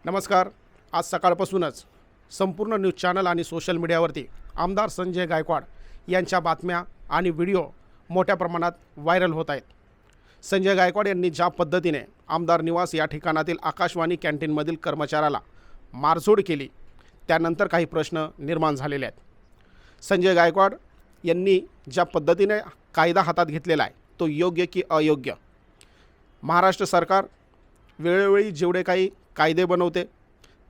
नमस्कार. आज सकाळपासूनच संपूर्ण न्यूज चॅनल आणि सोशल मीडियावरती आमदार संजय गायकवाड यांच्या बातम्या आणि व्हिडिओ मोठ्या प्रमाणात व्हायरल होत आहेत. संजय गायकवाड यांनी ज्या पद्धतीने आमदार निवास या ठिकाणातील आकाशवाणी कॅन्टीनमधील कर्मचाऱ्याला मारझोड केली, त्यानंतर काही प्रश्न निर्माण झालेले आहेत. संजय गायकवाड यांनी ज्या पद्धतीने कायदा हातात घेतलेला आहे तो योग्य की अयोग्य? महाराष्ट्र सरकार वेळोवेळी जेवढे काही कायदे बनवते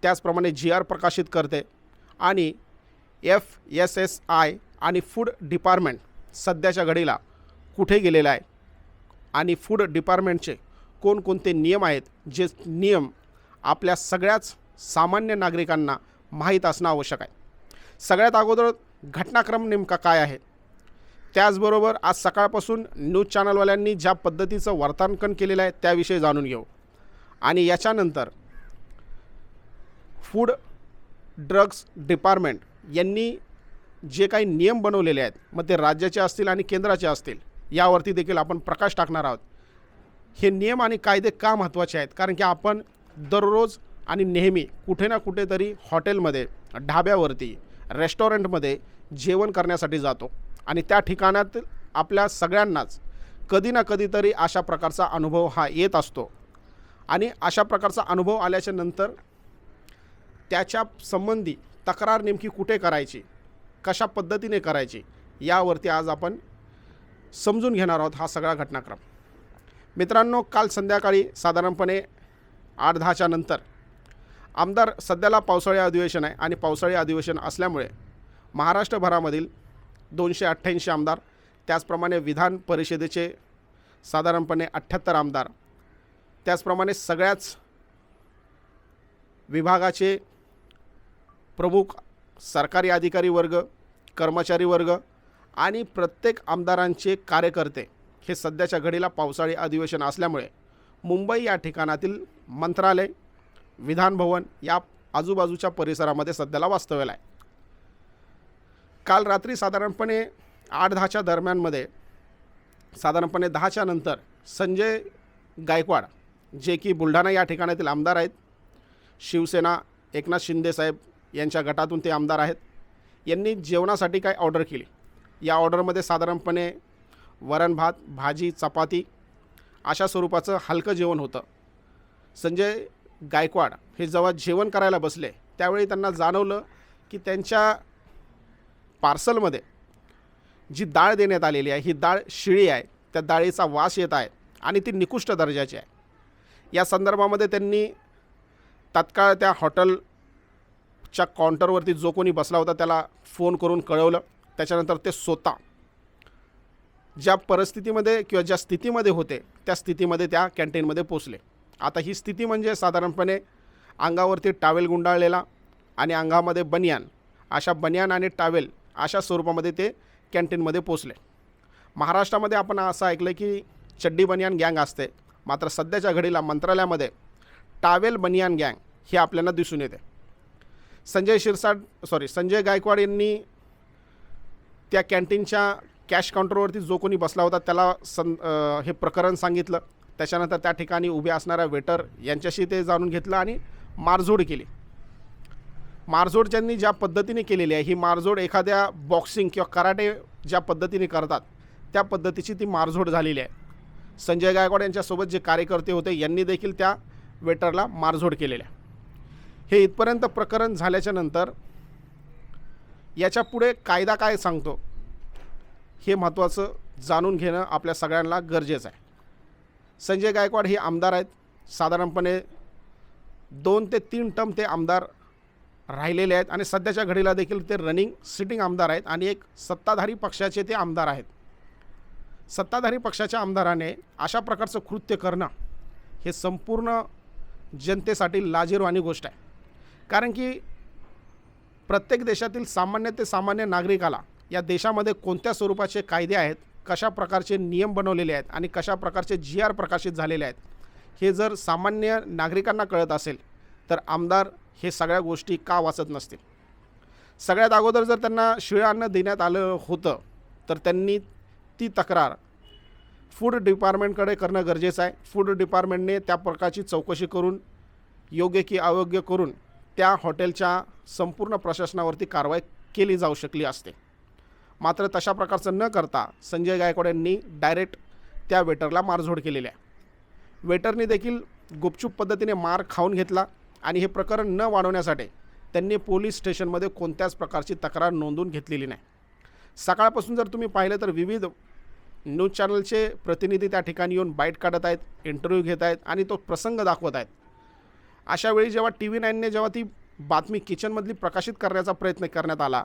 त्याचप्रमाणे GR प्रकाशित करते आणि FSSAI आणि फूड डिपार्टमेंट सध्याच्या घडीला कुठे गेलेलं आहे आणि फूड डिपार्टमेंटचे कोणकोणते नियम आहेत, जे नियम आपल्या सगळ्याच सामान्य नागरिकांना माहीत असणं आवश्यक आहे. सगळ्यात अगोदर घटनाक्रम नेमका काय आहे, त्याचबरोबर आज सकाळपासून न्यूज चॅनलवाल्यांनी ज्या पद्धतीचं वार्तांकन केलेलं आहे त्याविषयी जाणून घेऊ आणि याच्यानंतर फूड ड्रग्स डिपार्टमेंट यांनी जे काही नियम बनवलेले आहेत, मग ते राज्याचे असतील आणि केंद्राचे असतील, यावरती देखील आपण प्रकाश टाकणार आहोत. हे नियम आणि कायदे का महत्त्वाचे आहेत? कारण की आपण दररोज आणि नेहमी कुठे ना कुठेतरी हॉटेलमध्ये, ढाब्यावरती, रेस्टॉरंटमध्ये जेवण करण्यासाठी जातो आणि त्या ठिकाणात आपल्या सगळ्यांनाच कधी ना कधीतरी अशा प्रकारचा अनुभव हा येत असतो आणि अशा प्रकारचा अनुभव आल्याच्या नंतर त्याच्या संबंधी तक्रार नेमकी कुठे करायची, कशा पद्धतीने करायची, यावरती आज आपण समजून घेणार आहोत हा सगळा घटनाक्रम. मित्रांनो, काल संध्याकाळी साधारणपणे 8-10च्या नंतर आमदार, सध्याला पावसाळी अधिवेशन आहे आणि पावसाळी अधिवेशन असल्यामुळे महाराष्ट्रभरामधील 288 आमदार, त्याचप्रमाणे विधान परिषदेचे साधारणपणे 78 आमदार, त्याचप्रमाणे सगळ्याच विभागाचे प्रमुख, सरकारी अधिकारी वर्ग, कर्मचारी वर्ग आणि प्रत्येक आमदारांचे कार्यकर्ते हे सध्याच्या घडीला पावसाळी अधिवेशन असल्यामुळे मुंबई या ठिकाणातील मंत्रालय, विधानभवन या आजूबाजूच्या परिसरामध्ये सध्याला वास्तव्याला आहे. काल रात्री साधारणपणे 8-10च्या दरम्यानमध्ये, साधारणपणे 10च्या नंतर संजय गायकवाड, जे की बुलढाणा या ठिकाणातील आमदार आहेत, शिवसेना एकनाथ शिंदे साहेब यांच्या गटातून ते आमदार आहेत, यांनी जेवणासाठी काय ऑर्डर केली. या ऑर्डरमध्ये साधारणपणे वरण भात, भाजी, चपाती अशा स्वरूपाचं हलकं जेवण होतं. संजय गायकवाड हे जेव्हा जेवण करायला बसले त्यावेळी त्यांना जाणवलं की त्यांच्या पार्सलमध्ये जी डाळ देण्यात आलेली आहे ही डाळ शिळी आहे, त्या डाळीचा वास येत आहे आणि ती निकृष्ट दर्जाची आहे. या संदर्भामध्ये त्यांनी तात्काळ त्या हॉटेलच्या काउंटरवरती जो कोणी बसला होता त्याला फोन करून कळवलं. त्याच्यानंतर ते स्वतः ज्या परिस्थितीमध्ये किंवा ज्या स्थितीमध्ये होते त्या स्थितीमध्ये त्या कॅन्टीनमध्ये पोचले. आता ही स्थिती म्हणजे साधारणपणे अंगावरती टावेल गुंडाळलेला आणि अंगामध्ये बनियान, अशा बनियान आणि टावेल अशा स्वरूपामध्ये ते कॅन्टीनमध्ये पोचले. महाराष्ट्रामध्ये आपण असं ऐकलं की चड्डी बनियान गँग असते, मात्र सध्याच्या घडीला टावेल बनियान गँग हे आपल्याला दिसून येते. संजय गायकवाड यांनी त्या कॅन्टीनच्या कॅश काउंटरवरती जो कोणी बसला होता त्याला हे प्रकरण सांगितलं. त्याच्यानंतर त्या ठिकाणी उभे असणाऱ्या वेटर यांच्याशी ते जाणून घेतलं आणि मारझोड केली. मारझोड ज्यांनी ज्या पद्धतीने केलेली आहे, ही मारझोड एखाद्या बॉक्सिंग किंवा कराटे ज्या पद्धतीने करतात त्या पद्धतीची ती मारझोड झालेली आहे. संजय गायकवाड यांच्यासोबत जे कार्यकर्ते होते यांनी देखील त्या वेटरला मारझोड केलेल्या. हे इथपर्यंत प्रकरण झाल्याच्या नंतर याच्या पुढे कायदा काय सांगतो हे महत्त्वाचं जाणून घेणं आपल्या सगळ्यांना गरजेचं आहे. संजय गायकवाड हे आमदार आहेत, साधारणपणे 2 ते 3 टर्म ते आमदार राहिलेले आहेत आणि सध्याच्या घडीला देखील ते रनिंग सिटिंग आमदार आहेत आणि एक सत्ताधारी पक्षाचे ते आमदार आहेत. सत्ताधारी पक्षाच्या आमदाराने अशा प्रकारचं कृत्य करणं हे संपूर्ण जनतेसाठी लाजिरवाणी गोष्ट आहे. कारण की प्रत्येक देशातील सामान्य ते सामान्य नागरिकाला या देशामध्ये कोणत्या स्वरूपाचे कायदे आहेत, कशा प्रकारचे नियम बनवलेले आहेत आणि कशा प्रकारचे GR प्रकाशित झालेले आहेत, हे जर सामान्य नागरिकांना कळत असेल तर आमदार हे सगळ्या गोष्टी का वाचत नसतील. सगळ्यात अगोदर जर त्यांना शिळं अन्न देण्यात आलं होतं तर त्यांनी ती तक्रार फूड डिपार्टमेंटकडे करणं गरजेचं आहे. फूड डिपार्टमेंटने त्या प्रकारची चौकशी करून योग्य की अयोग्य करून त्या हॉटेलच्या संपूर्ण प्रशासनावरती कारवाई केली जाऊ शकली असते. मात्र तशा प्रकारचं न करता संजय गायकवाड यांनी डायरेक्ट त्या वेटरला मारझोड केलेली आहे. वेटरने देखील गुपचूप पद्धतीने मार खाऊन घेतला आणि हे प्रकरण न वाढवण्यासाठी त्यांनी पोलीस स्टेशनमध्ये कोणत्याच प्रकारची तक्रार नोंदवून घेतलेली नाही. सकाळपासून जर तुम्ही पाहिलं तर विविध न्यूज चॅनलचे प्रतिनिधी त्या ठिकाणी येऊन बाईट काढत आहेत, इंटरव्ह्यू घेत आहेत आणि तो प्रसंग दाखवत आहेत. अशावेळी जेव्हा TV9ने जेव्हा ती बातमी किचनमधली प्रकाशित करण्याचा प्रयत्न करण्यात आला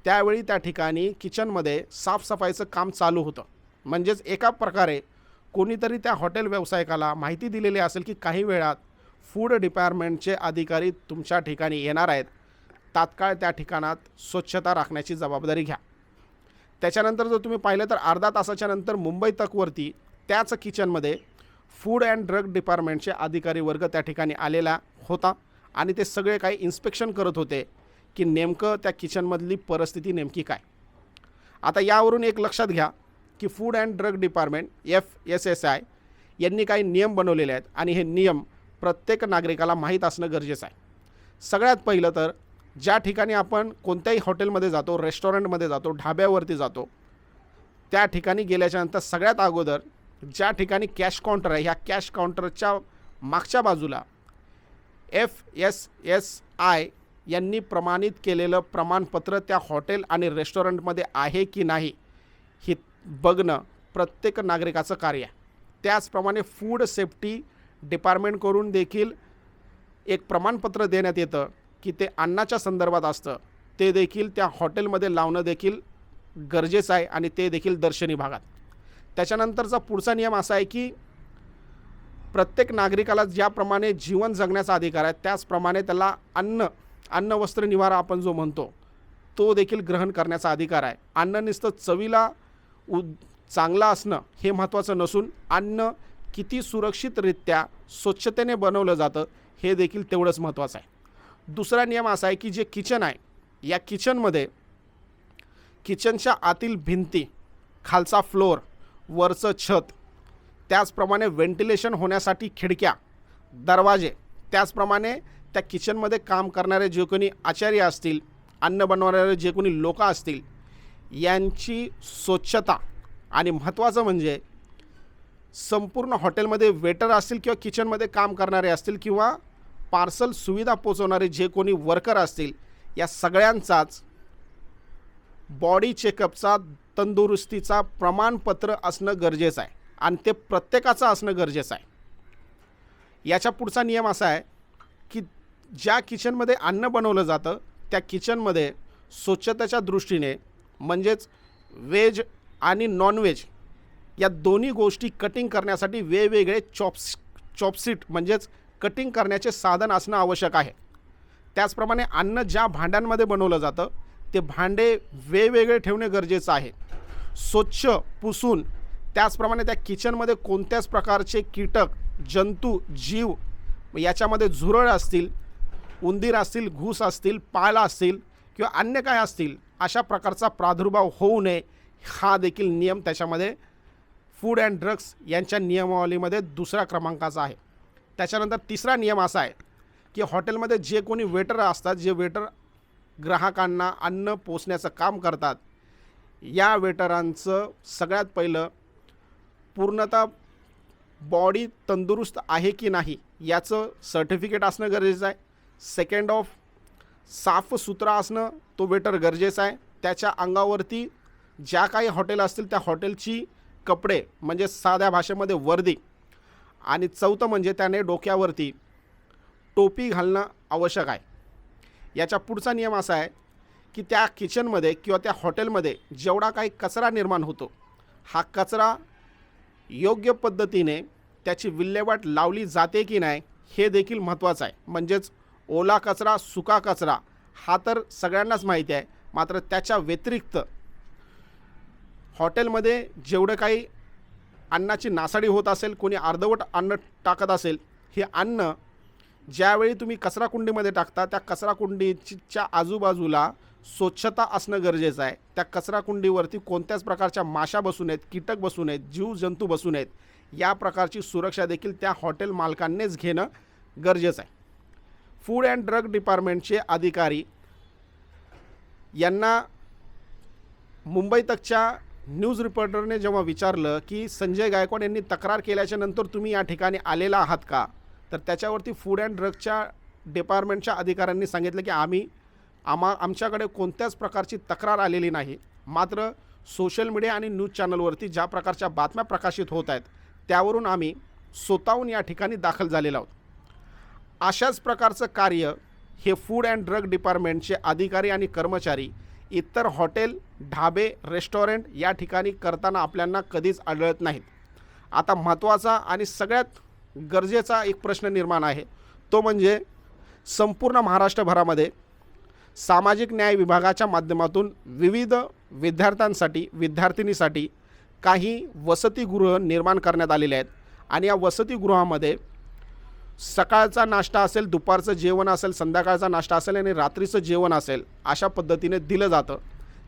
त्यावेळी त्या ठिकाणी किचनमध्ये साफसफाईचं काम चालू होतं. म्हणजेच एका प्रकारे कोणीतरी त्या हॉटेल व्यावसायिकाला माहिती दिलेली असेल की काही वेळात फूड डिपार्टमेंटचे अधिकारी तुमच्या ठिकाणी येणार आहेत, तात्काळ त्या ठिकाणात स्वच्छता राखण्याची जबाबदारी घ्या. त्याच्यानंतर जर तुम्ही पाहिलं तर अर्धा तासाच्या नंतर मुंबई तकवरती त्याच किचनमध्ये फूड अँड ड्रग डिपार्टमेंटचे अधिकारी वर्ग त्या ठिकाणी आलेला होता आणि ते सगळे काही इन्स्पेक्शन करत होते की नेमकं त्या किचनमधली परिस्थिती नेमकी काय. आता यावरून एक लक्षात घ्या की food and drug department FSSAI यांनी काही नियम बनवलेले आहेत आणि हे नियम प्रत्येक नागरिकाला माहीत असणं गरजेचं आहे. सगळ्यात पहिलं तर ज्या ठिकाणी आपण कोणत्याही हॉटेलमध्ये जातो, रेस्टॉरंटमध्ये जातो, ढाब्यावरती जातो, त्या ठिकाणी गेल्याच्यानंतर सगळ्यात अगोदर ज्या ठिकाणी कॅश काउंटर आहे ह्या कॅश काउंटरच्या मागच्या बाजूला FSSAI यांनी प्रमाणित केलेलं प्रमाणपत्र त्या हॉटेल आणि रेस्टॉरंटमध्ये आहे की नाही हे बघणं प्रत्येक नागरिकाचं कार्य आहे. त्याचप्रमाणे फूड सेफ्टी डिपार्टमेंटकडून देखील एक प्रमाणपत्र देण्यात येतं की ते अन्नाच्या संदर्भात असतं, ते देखील त्या हॉटेलमध्ये लावणं देखील गरजेचं आहे आणि ते देखील दर्शनी भागात. त्याच्यानंतरचा पुढचा नियम असा आहे की प्रत्येक नागरिकाला ज्याप्रमाणे जीवन जगण्याचा अधिकार आहे त्याचप्रमाणे त्याला अन्न वस्त्र निवारा आपण जो म्हणतो तो देखील ग्रहण करण्याचा अधिकार आहे. अन्न नुसतं चवीला चांगलं असणं हे महत्त्वाचं नसून अन्न किती सुरक्षितरित्या स्वच्छतेने बनवलं जातं हे देखील तेवढंच महत्त्वाचं आहे. दुसरा नियम असा आहे की जे किचन आहे या किचनमध्ये किचनच्या आतील भिंती, खालचा फ्लोअर, वरचं छत, त्याचप्रमाणे व्हेंटिलेशन होण्यासाठी खिडक्या, दरवाजे, त्याचप्रमाणे त्या किचनमध्ये काम करणारे जे कोणी आचार्य असतील, अन्न बनवणारे जे कोणी लोक असतील यांची स्वच्छता आणि महत्त्वाचं म्हणजे संपूर्ण हॉटेलमध्ये वेटर असतील किंवा किचनमध्ये काम करणारे असतील किंवा पार्सल सुविधा पोचवणारे जे कोणी वर्कर असतील या सगळ्यांचाच बॉडी चेकअपचा, तंदुरुस्तीचा प्रमाणपत्र असणं गरजेचं आहे आणि ते प्रत्येकाचं असणं गरजेचं आहे. याच्या पुढचा नियम असा आहे की ज्या किचनमध्ये अन्न बनवलं जातं त्या किचनमध्ये स्वच्छतेच्या दृष्टीने म्हणजेच व्हेज आणि नॉनव्हेज या दोन्ही गोष्टी कटिंग करण्यासाठी वेगवेगळे चॉपसीट म्हणजेच कटिंग करण्याचे साधन असणं आवश्यक आहे. त्याचप्रमाणे अन्न ज्या भांड्यांमध्ये बनवलं जातं ते भांडे वेगवेगळे ठेवणे गरजेचं आहे, स्वच्छ पुसून. त्याचप्रमाणे त्या किचनमध्ये कोणत्याच प्रकारचे कीटक, जंतू, जीव याच्यामध्ये झुरळ असतील, उंदीर असतील, घूस असतील, पाला असतील किंवा अन्य काय असतील अशा प्रकारचा प्रादुर्भाव होऊ नये हा देखील नियम त्याच्यामध्ये फूड अँड ड्रग्स यांच्या नियमावलीमध्ये दुसऱ्या क्रमांकाचा आहे. त्याच्यानंतर तिसरा नियम असा आहे की हॉटेलमध्ये जे कोणी वेटर असतात, जे वेटर ग्राहकांना अन्न पोचण्याचं काम करतात, या वेटरांचं सगळ्यात पहिलं पूर्णतः बॉडी तंदुरुस्त आहे की नाही याचं सर्टिफिकेट असणं गरजेचं आहे. सेकंड ऑफ साफसुथरा असणं तो वेटर गरजेचा आहे. त्याच्या अंगावरती ज्या काही हॉटेल असतील त्या हॉटेलची कपडे म्हणजे साध्या भाषेमध्ये वर्दी. आणि चौथं म्हणजे त्याने डोक्यावरती टोपी घालणं आवश्यक आहे. याच्या पुढचा नियम असा आहे की त्या किचनमध्ये किंवा त्या हॉटेलमध्ये जेवढा काही कचरा निर्माण होतो हा कचरा योग्य पद्धतीने त्याची विल्हेवाट लावली जाते की नाही हे देखील महत्त्वाचं आहे. म्हणजेच ओला कचरा, सुका कचरा हा तर सगळ्यांनाच माहिती आहे, मात्र त्याच्या व्यतिरिक्त हॉटेलमध्ये जेवढं काही अन्नाची नासाडी होत असेल, कोणी अर्धवट अन्न टाकत असेल, हे अन्न ज्यावेळी तुम्ही कचराकुंडीमध्ये टाकता त्या कचराकुंडीच्या आजूबाजूला स्वच्छता असणं गरजेचं आहे. त्या कचराकुंडीवरती कोणत्याच प्रकारच्या माशा बसू नयेत, कीटक बसू नयेत, जीवजंतू बसू नयेत, या प्रकारची सुरक्षा देखील त्या हॉटेल मालकांनीच घेणं गरजेचं आहे. फूड अँड ड्रग डिपार्टमेंटचे अधिकारी यांना मुंबई तकच्या न्यूज रिपोर्टरने जेव्हा विचारलं की संजय गायकवाड यांनी तक्रार केल्याच्या नंतर तुम्ही या ठिकाणी आलेला आहात का, तर त्याच्यावरती फूड अँड ड्रगच्या डिपार्टमेंटच्या अधिकाऱ्यांनी सांगितलं की आमच्याकडे कोणत्याच प्रकारची तक्रार आलेली नाही, मात्र सोशल मीडिया आणि न्यूज चॅनलवरती ज्या प्रकारच्या बातम्या प्रकाशित होत आहेत त्यावरून आम्ही स्वतःहून या ठिकाणी दाखल झालेलो आहोत. अशाच प्रकारचं कार्य हे फूड अँड ड्रग डिपार्टमेंटचे अधिकारी आणि कर्मचारी इतर हॉटेल, ढाबे, रेस्टॉरंट या ठिकाणी करताना आपल्याला कधीच आढळत नाहीत. आता महत्त्वाचा आणि सगळ्यात गरजेचा एक प्रश्न निर्माण आहे, तो म्हणजे संपूर्ण महाराष्ट्रभरामध्ये सामाजिक न्याय विभागाच्या माध्यमातून विविध विद्यार्थ्यांसाठी काही वसतिगृह निर्माण करण्यात आलेले आहेत आणि या वसतिगृहामध्ये सकाळचा नाश्ता असेल, दुपारचं जेवण असेल, संध्याकाळचा नाश्ता असेल आणि रात्रीचं जेवण असेल अशा पद्धतीने दिलं जातं.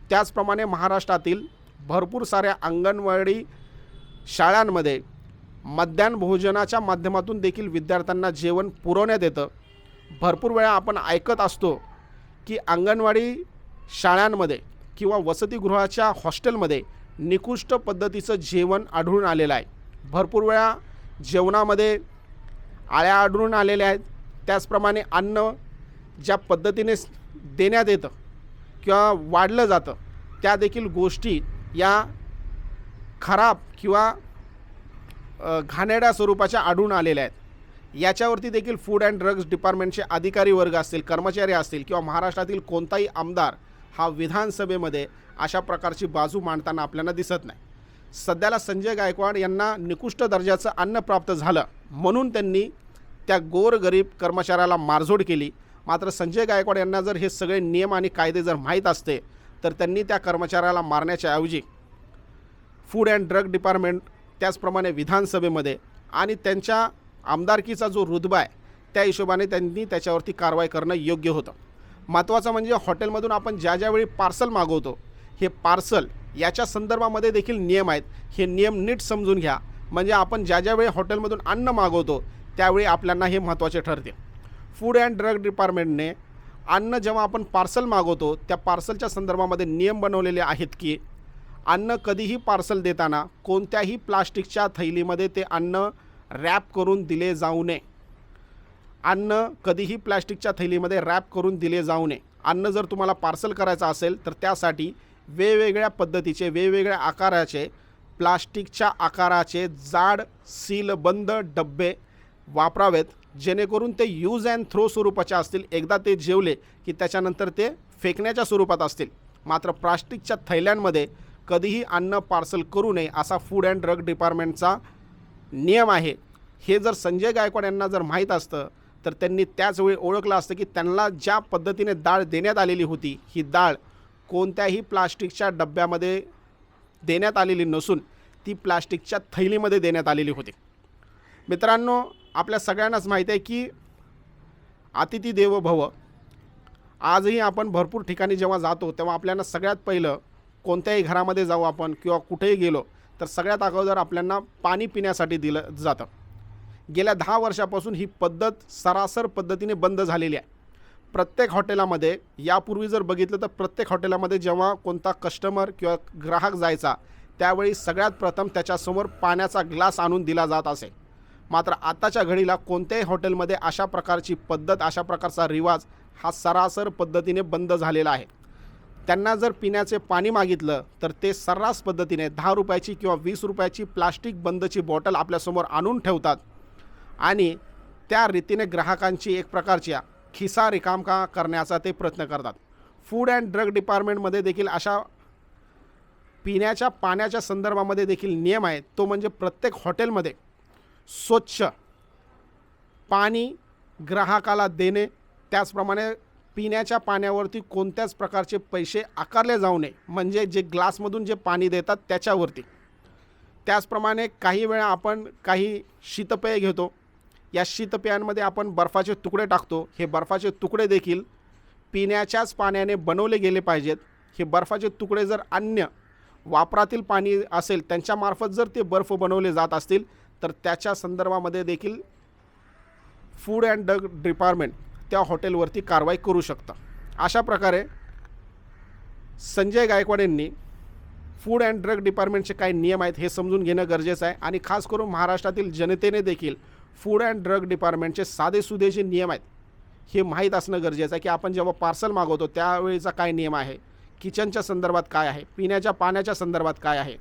त्याचप्रमाणे महाराष्ट्रातील भरपूर साऱ्या अंगणवाडी शाळांमध्ये मध्यान्ह भोजनाच्या माध्यमातून देखील विद्यार्थ्यांना जेवण पुरवण्यात येतं. भरपूर वेळा आपण ऐकत असतो की अंगणवाडी शाळांमध्ये किंवा वसतिगृहाच्या हॉस्टेलमध्ये निकृष्ट पद्धतीचं जेवण आढळून आलेलं आहे. भरपूर वेळा जेवणामध्ये आळ्या आढळून आलेल्या आहेत. त्याचप्रमाणे अन्न ज्या पद्धतीने देण्यात येतं किंवा वाढलं जातं त्या देखील गोष्टी या खराब किंवा घाणेरड्या स्वरूपाच्या आढळून आलेल्या आहेत. याच्यावरती देखील फूड अँड ड्रग्स डिपार्टमेंटचे अधिकारी वर्ग असतील, कर्मचारी असतील किंवा महाराष्ट्रातील कोणताही आमदार हा विधानसभेमध्ये अशा प्रकारची बाजू मांडताना आपल्याला दिसत नाही. सध्याला संजय गायकवाड यांना निकृष्ट दर्जाचं अन्न प्राप्त झालं म्हणून त्यांनी त्या गोरगरीब कर्मचाऱ्याला मारझोड केली. मात्र संजय गायकवाड यांना जर हे सगळे नियम आणि कायदे जर माहीत असते तर त्यांनी त्या कर्मचाऱ्याला मारण्याच्या ऐवजी फूड अँड ड्रग डिपार्टमेंट, त्याचप्रमाणे विधानसभेमध्ये आणि त्यांच्या आमदारकीचा जो रुतबा आहे त्या हिशोबाने त्यांनी त्याच्यावरती कारवाई करणं योग्य होतं. महत्त्वाचं म्हणजे हॉटेलमधून आपण ज्यावेळी पार्सल मागवतो, हे पार्सल याच्या संदर्भामध्ये देखील नियम आहेत. हे नियम नीट समजून घ्या, म्हणजे आपण ज्यावेळी हॉटेलमधून अन्न मागवतो त्यावेळी आपल्याला हे महत्त्वाचे ठरते. फूड अँड ड्रग डिपार्टमेंटने अन्न जेव्हा आपण पार्सल मागवतो त्या पार्सलच्या संदर्भामध्ये नियम बनवलेले आहेत की अन्न कधीही पार्सल देताना कोणत्याही प्लास्टिकच्या थैलीमध्ये ते अन्न रॅप करून दिले जाऊ नये. अन्न कधीही प्लास्टिकच्या थैलीमध्ये रॅप करून दिले जाऊ नये. अन्न जर तुम्हाला पार्सल करायचं असेल तर त्यासाठी वेगवेगळ्या पद्धतीचे, वेगवेगळ्या आकाराचे, प्लास्टिकच्या आकाराचे जाड सीलबंद डब्बे वापरावेत, जेणेकरून ते यूज अँड थ्रो स्वरूपाचे असतील. एकदा ते जेवले की त्याच्यानंतर ते फेकण्याच्या स्वरूपात असतील. मात्र प्लास्टिकच्या थैल्यांमध्ये कधीही अन्न पार्सल करू नये असा फूड अँड ड्रग डिपार्टमेंटचा नियम आहे. हे जर संजय गायकवाड यांना जर माहीत असतं तर त्यांनी त्याच वेळी ओळखलं असतं की त्यांना ज्या पद्धतीने डाळ देण्यात आलेली होती ही डाळ कोणत्याही प्लास्टिकच्या डब्यामध्ये देण्यात आलेली नसून ती प्लास्टिकच्या थैलीमध्ये देण्यात आलेली होती. मित्रांनो, आपल्या सगळ्यांनाच माहीत आहे की अतिथी देवो भव. आजही आपण भरपूर ठिकाणी जेव्हा जातो तेव्हा आपल्याला सगळ्यात पहिलं कोणत्याही घरामध्ये जाऊ आपण किंवा कुठेही गेलो तर सगळ्यात अगोदर आपल्याला पाणी पिण्यासाठी दिलं जातं. गेल्या 10 वर्षापासून ही पद्धत सरासर पद्धतीने बंद झालेली आहे. प्रत्येक हॉटेलामध्ये यापूर्वी जर बघितलं तर प्रत्येक हॉटेलामध्ये जेव्हा कोणता कस्टमर किंवा ग्राहक जायचा त्यावेळी सगळ्यात प्रथम त्याच्यासमोर पाण्याचा ग्लास आणून दिला जात असे. मात्र आताच्या घडीला कोणत्याही हॉटेलमध्ये अशा प्रकारची पद्धत, अशा प्रकारचा रिवाज हा सरासर पद्धतीने बंद झालेला आहे. त्यांना जर पिण्याचे पाणी मागितलं तर ते सर्रास पद्धतीने 10 रुपयाची किंवा 20 रुपयाची प्लास्टिक बंदची बॉटल आपल्यासमोर आणून ठेवतात आणि त्या रीतीने ग्राहकांची एक प्रकारच्या खिसा रिकामा करण्याचा ते प्रयत्न करतात. फूड अँड ड्रग डिपार्टमेंटमध्ये देखील अशा पिण्याच्या पाण्याच्या संदर्भामध्ये देखील नियम आहेत. तो म्हणजे प्रत्येक हॉटेलमध्ये स्वच्छ पाणी ग्राहकाला देणे, त्याचप्रमाणे पिण्याच्या पाण्यावरती कोणत्याच प्रकारचे पैसे आकारले जाऊ नये, म्हणजे जे ग्लासमधून जे पाणी देतात त्याच्यावरती. त्याचप्रमाणे काही वेळा आपण काही शीतपेय घेतो, या शीतपेयांमध्ये आपण बर्फाचे तुकडे टाकतो. हे बर्फाचे तुकडे देखील पिण्याच्याच पाण्याने बनवले गेले पाहिजेत. हे बर्फाचे तुकडे जर अन्य वापरातील पाणी असेल त्यांच्यामार्फत जर ते बर्फ बनवले जात असतील तर त्याच्या संदर्भामध्ये देखील फूड अँड ड्रग डिपार्टमेंट त्या हॉटेलवरती कारवाई करू शकतं. अशा प्रकारे संजय गायकवाड यांनी फूड अँड ड्रग डिपार्टमेंटचे काही नियम आहेत हे समजून घेणं गरजेचं आहे. आणि खास करून महाराष्ट्रातील जनतेने देखील फूड अँड ड्रग डिपार्टमेंटचे साधेसुधे जे नियम आहेत हे माहीत असणं गरजेचं आहे, की आपण जेव्हा पार्सल मागवतो त्यावेळीचा काय नियम आहे, किचनच्या संदर्भात काय आहे, पिण्याच्या पाण्याच्या संदर्भात काय आहे,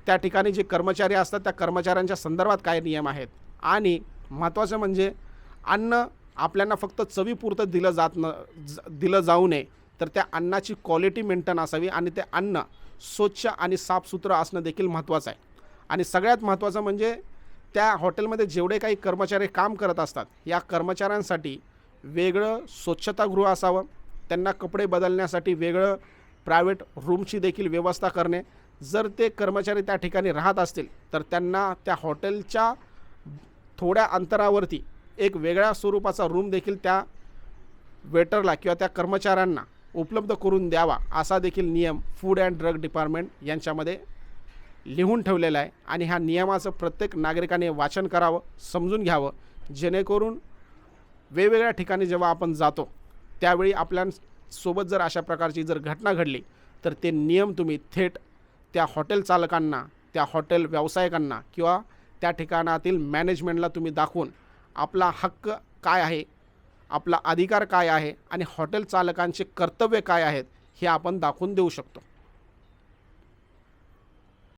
त्या ठिकाणी जे कर्मचारी असतात त्या कर्मचाऱ्यांच्या संदर्भात काय नियम आहेत. आणि महत्त्वाचं म्हणजे अन्न आपल्याला फक्त चवीपुरतं दिलं जाऊ नये, तर त्या अन्नाची क्वालिटी मेंटेन असावी आणि ते अन्न स्वच्छ आणि साफसुथरं असणं देखील महत्त्वाचं आहे. आणि सगळ्यात महत्त्वाचं म्हणजे त्या हॉटेलमध्ये जेवढे काही कर्मचारी काम करत असतात या कर्मचाऱ्यांसाठी वेगळं स्वच्छतागृह असावं, त्यांना कपडे बदलण्यासाठी वेगळं प्रायव्हेट रूमची देखील व्यवस्था करणे. जर ते कर्मचारी त्या ठिकाणी राहत असतील तर त्यांना त्या हॉटेलच्या थोड्या अंतरावरती एक वेगळ्या स्वरूपाचा रूम देखील त्या वेटरला किंवा त्या कर्मचाऱ्यांना उपलब्ध करून द्यावा, असा देखील नियम फूड अँड ड्रग डिपार्टमेंट यांच्यामध्ये लिहून ठेवलेला आहे. आणि ह्या नियमाचं प्रत्येक नागरिकाने वाचन करावं, समजून घ्यावं, जेणेकरून वेगवेगळ्या ठिकाणी जेव्हा आपण जातो त्यावेळी आपल्यासोबत जर अशा प्रकारची जर घटना घडली तर ते नियम तुम्ही थेट त्या हॉटेल चालकांना, त्या हॉटेल व्यावसायिकांना किंवा त्या ठिकाणातील मॅनेजमेंटला तुम्ही दाखवून आपला हक्क काय आहे, आपला अधिकार काय आहे आणि हॉटेल चालकांचे कर्तव्य काय आहेत हे आपण दाखवून देऊ शकतो.